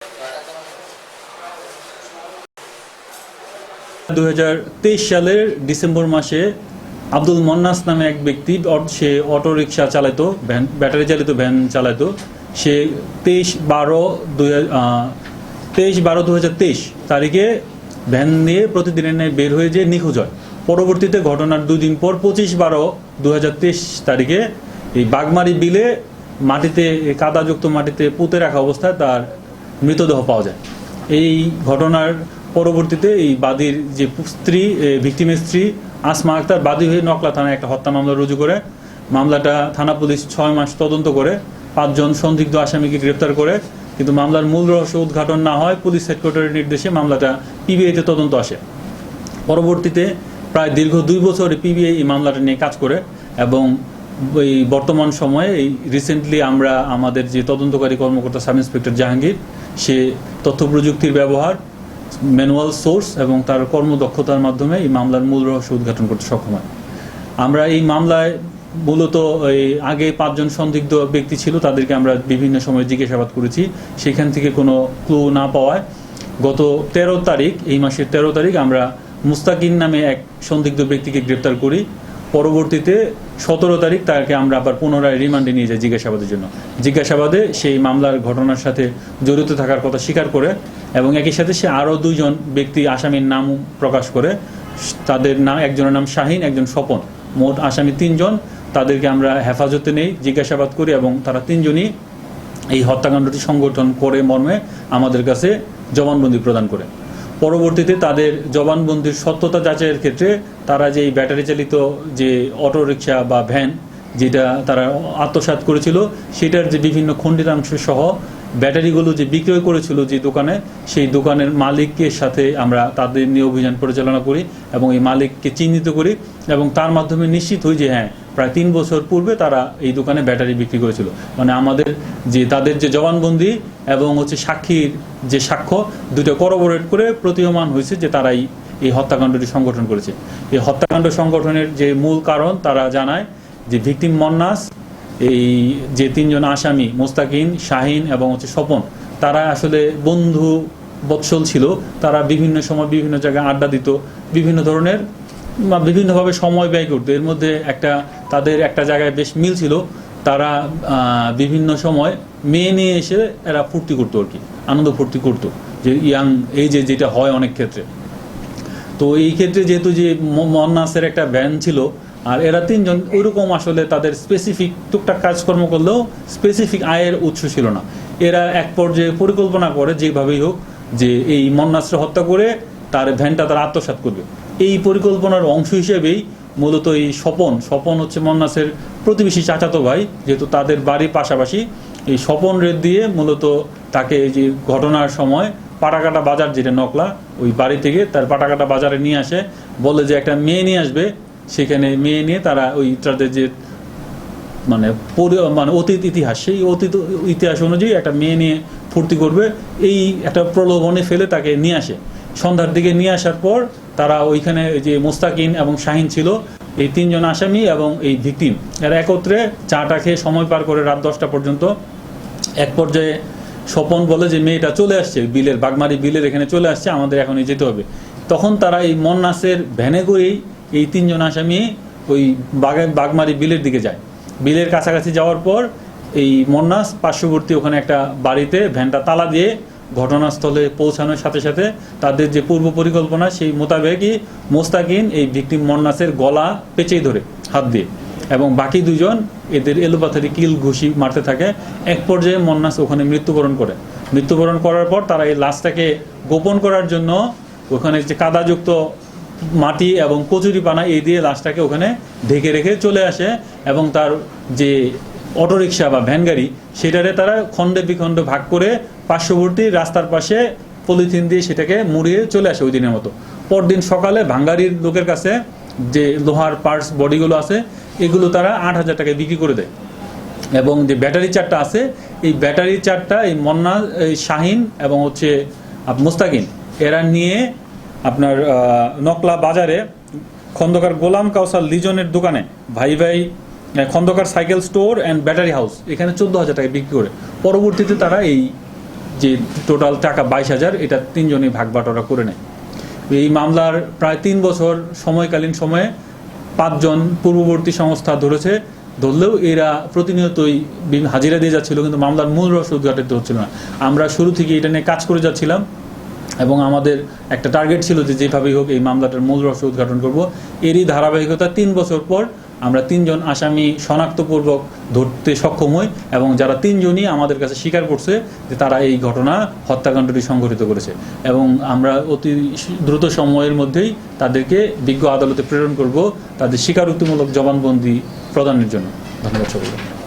2023 সালের ডিসেম্বর মাসে আব্দুল মন্নাস নামে এক ব্যক্তি, সে অটো রিক্সা চালাতো, ব্যাটারি চালিত ভ্যান চালাতো। সে 23/12/2023 তারিখে ভ্যান নিয়ে প্রতিদিনের ন্যায় বের হয়ে যেয়ে নিখোঁজ হয়। পরবর্তীতে ঘটনার 2 দিন পর 25/12/2023 তারিখে এই বাগমারি বিলে মাটিতে, কাদাযুক্ত মাটিতে পুঁতে রাখা অবস্থায় তার মৃতদেহ পাওয়া যায়। এই ঘটনার পরবর্তীতে এই বাদীর যে স্ত্রী, ভিকটিমের স্ত্রী আসমা আক্তার বাদী হয়ে নকলা থানায় একটা হত্যা মামলা রুজু করে। মামলাটা থানা পুলিশ 6 মাস তদন্ত করে 5 জন সন্দিগ্ধ আসামিকে গ্রেপ্তার করে, কিন্তু মামলার মূল রহস্য উদ্ঘাটন না হয় পুলিশ হেডকোয়ার্টারের নির্দেশে মামলাটা পিবিআইতে তদন্ত আসে। পরবর্তীতে প্রায় দীর্ঘ 2 বছর পিবিআই এই মামলাটা নিয়ে কাজ করে এবং এই বর্তমান সময়ে এই রিসেন্টলি আমরা আমাদের যে তদন্তকারী কর্মকর্তা সাব ইন্সপেক্টর জাহাঙ্গীর, সে তথ্য প্রযুক্তির ব্যবহার, ম্যানুয়াল সোর্স এবং তার কর্মদক্ষতার মাধ্যমে এই মামলার মূল রহস্য উদ্ঘাটন করতে সক্ষম হয়। আমরা এই মামলায় মূলত এই আগে 5 জন সন্দিগ্ধ ব্যক্তি ছিল, তাদেরকে আমরা বিভিন্ন সময় জিজ্ঞাসাবাদ করেছি। সেখান থেকে কোনো ক্লু না পাওয়ায় গত 13 তারিখ, এই মাসের 13 তারিখ আমরা মুস্তাকিন নামে এক সন্দিগ্ধ ব্যক্তিকে গ্রেপ্তার করি। পরবর্তীতে 17 তারিখ তাকে আমরা আবার পুনরায় রিমান্ডে নিয়ে যাই জিজ্ঞাসাবাদের জন্য। জিজ্ঞাসাবাদে সেই মামলার ঘটনার সাথে জড়িত থাকার কথা স্বীকার করে এবং একই সাথে সে আরও 2 জন ব্যক্তি আসামির নাম প্রকাশ করে। তাদের নাম, একজনের নাম শাহিন, একজন স্বপন। মোট আসামি 3 জন। তাদেরকে আমরা হেফাজতে নেই, জিজ্ঞাসাবাদ করি এবং তারা 3 জনই এই হত্যাকাণ্ডটি সংগঠন করে মর্মে আমাদের কাছে জবানবন্দি প্রদান করে। পরবর্তীতে তাদের জবানবন্দির সত্যতা যাচাইয়ের ক্ষেত্রে তারা যে এই ব্যাটারি চালিত যে অটো রিক্সা বা ভ্যান যেটা তারা আত্মসাৎ করেছিল, সেটার যে বিভিন্ন খণ্ডিতাংশ সহ ব্যাটারিগুলো যে বিক্রয় করেছিল যে দোকানে, সেই দোকানের মালিকের সাথে আমরা তাদের নিয়ে অভিযান পরিচালনা করি এবং এই মালিককে চিহ্নিত করি এবং তার মাধ্যমে নিশ্চিত হই যে হ্যাঁ, প্রায় 3 বছর পূর্বে তারা এই দোকানে ব্যাটারি বিক্রি করেছিল। মানে আমাদের যে তাদের যে জবানবন্দি এবং সাক্ষীর যে সাক্ষ্য, দুটো করবোরেট করে প্রতীয়মান হয়েছে যে তারাই এই হত্যাকাণ্ডটি সংগঠন করেছে। এই হত্যাকাণ্ড সংগঠনের যে মূল কারণ তারা জানায় যে ভিকটিম মন্নাস, এই যে 3 জন আসামি মোস্তাকিন, শাহিন এবং স্বপন, তারা আসলে বন্ধু বৎসল ছিল। তারা বিভিন্ন সময় বিভিন্ন জায়গায় আড্ডা দিত, বিভিন্ন ধরনের বিভিন্নভাবে সময় ব্যয় করতো। এর মধ্যে তাদের একটা জায়গায় বেশ মিল ছিল। তারা বিভিন্ন সময় মেয়ে নিয়ে এসে এরা ফুর্তি করতো, আর কি আনন্দ ফুর্তি করতো, যে ইয়াং এই যেটা হয় অনেক ক্ষেত্রে। তো এই ক্ষেত্রে যেহেতু যে মন্নাসের একটা ভ্যান ছিল আর এরা 3 জন ওইরকম আসলে তাদের স্পেসিফিক টুকটাক কাজকর্ম করলেও স্পেসিফিক আয়ের উৎস ছিল না। এরা এক পর্যায়ে পরিকল্পনা করে যেভাবেই হোক যে এই মন্নাসকে হত্যা করে তার ভ্যানটা তারা আত্মসাৎ করবে। এই পরিকল্পনার অংশ হিসেবেই মূলত এই স্বপন হচ্ছে মন্নাসের প্রতিবেশী চাচাতো ভাই, যেহেতু তাদের বাড়ি পাশাপাশি। এই স্বপন রেট দিয়ে মূলত তাকে যে ঘটনার সময় পাটাকাটা বাজার, যেটা নকলা, ওই বাড়ি থেকে তার পাটাকাটা বাজারে নিয়ে আসে, বলে যে একটা মেয়ে নিয়ে আসবে। সেখানে মেয়ে নিয়ে তারা ওই তাদের যে মানে অতীত ইতিহাস, সেই অতীত ইতিহাস অনুযায়ী একটা মেয়ে নিয়ে ফুর্তি করবে, এই একটা প্রলোভনে ফেলে তাকে নিয়ে আসে। সন্ধ্যার দিকে নিয়ে আসার পর তারা ওইখানে যে মোস্তাকিন এবং শাহিন ছিল, এই 3 জন আসামি এবং এই ভিকটিম, এরা একত্রে চাটা খেয়ে সময় পার করে রাত 10টা পর্যন্ত। এক পর্যায়ে স্বপন বলে যে মেয়েটা চলে আসছে, বাগমারি বিলের এখানে চলে আসছে, আমাদের এখনই যেতে হবে। তখন তারা এই মন্নাসের ভ্যানে করেই এই 3 জন আসামি ওই বাগমারি বিলের দিকে যায়। বিলের কাছাকাছি যাওয়ার পর এই মন্নাস পার্শ্ববর্তী ওখানে একটা বাড়িতে ভ্যানটা তালা দিয়ে ঘটনাস্থলে পৌঁছানোর সাথে সাথে তাদের যে পূর্ব পরিকল্পনা সেই মোতাবেকই মোস্তাকিন এই ভিকটিম মন্নাসের গলা পেঁচেই ধরে হাত দিয়ে এবং বাকি 2 জন এদের এলোপাথারি কিল ঘুষি মারতে থাকে। এক পর্যায়ে মন্নাস ওখানে মৃত্যুবরণ করে। মৃত্যুবরণ করার পর তারা এই লাশটাকে গোপন করার জন্য ওখানে যে কাদাযুক্ত মাটি এবং কচুরিপানা এই দিয়ে লাশটাকে ওখানে ঢেকে রেখে চলে আসে এবং তার যে অটোরিকশা বা ভ্যান গাড়ি, সেটারে তারা খণ্ডে বিখণ্ডে ভাগ করে পার্শ্ববর্তী রাস্তার পাশে পলিথিন দিয়ে সেটাকে মুড়িয়ে চলে আসে ওই দিনের মতো। পরদিন সকালে ভাঙ্গারির লোকের কাছে যে লোহার পার্টস বডিগুলো আছে, এগুলো তারা 8,000 টাকায় বিক্রি করে দেয়। এবং যে ব্যাটারি চারটা আছে, এই ব্যাটারি চারটা এই মন্নাস, এই শাহিন এবং মোস্তাকিন, এরা নিয়ে আপনার নকলা বাজারে খন্দকার গোলাম কাউসার লিজনের দোকানে ভাই Khandakar cycle store and battery house, এখানে 14,000 টাকায় বিক্রি করে। পরবর্তীতে তারা এই যে টোটাল টাকা 22,000 এটা তিনজনই ভাগ বাটোয়ারা করে নেয়। এই মামলার প্রায় 3 বছর সময়কালীন সময়ে 5 জন পূর্ববর্তী সংস্থা ধরলেও এরা প্রতিনিয়তই হাজিরা দিয়ে যাচ্ছিল, কিন্তু মামলার মূল রহস্য উদ্ঘাটিত হচ্ছিল না। আমরা শুরু থেকে এটা নিয়ে কাজ করে যাচ্ছিলাম এবং আমাদের একটা টার্গেট ছিল যে যেভাবেই হোক এই মামলাটার মূল রহস্য উদ্ঘাটন করব। এরই ধারাবাহিকতা 3 বছর পর আমরা 3 জন আসামি শনাক্তপূর্বক ধরতে সক্ষম হই এবং যারা 3 জনই আমাদের কাছে স্বীকার করছে যে তারা এই ঘটনা হত্যাকাণ্ডটি সংঘটিত করেছে, এবং আমরা অতি দ্রুত সময়ের মধ্যেই তাদেরকে বিজ্ঞ আদালতে প্রেরণ করব তাদের স্বীকারোক্তিমূলক জবানবন্দি প্রদানের জন্য। ধন্যবাদ সকলকে।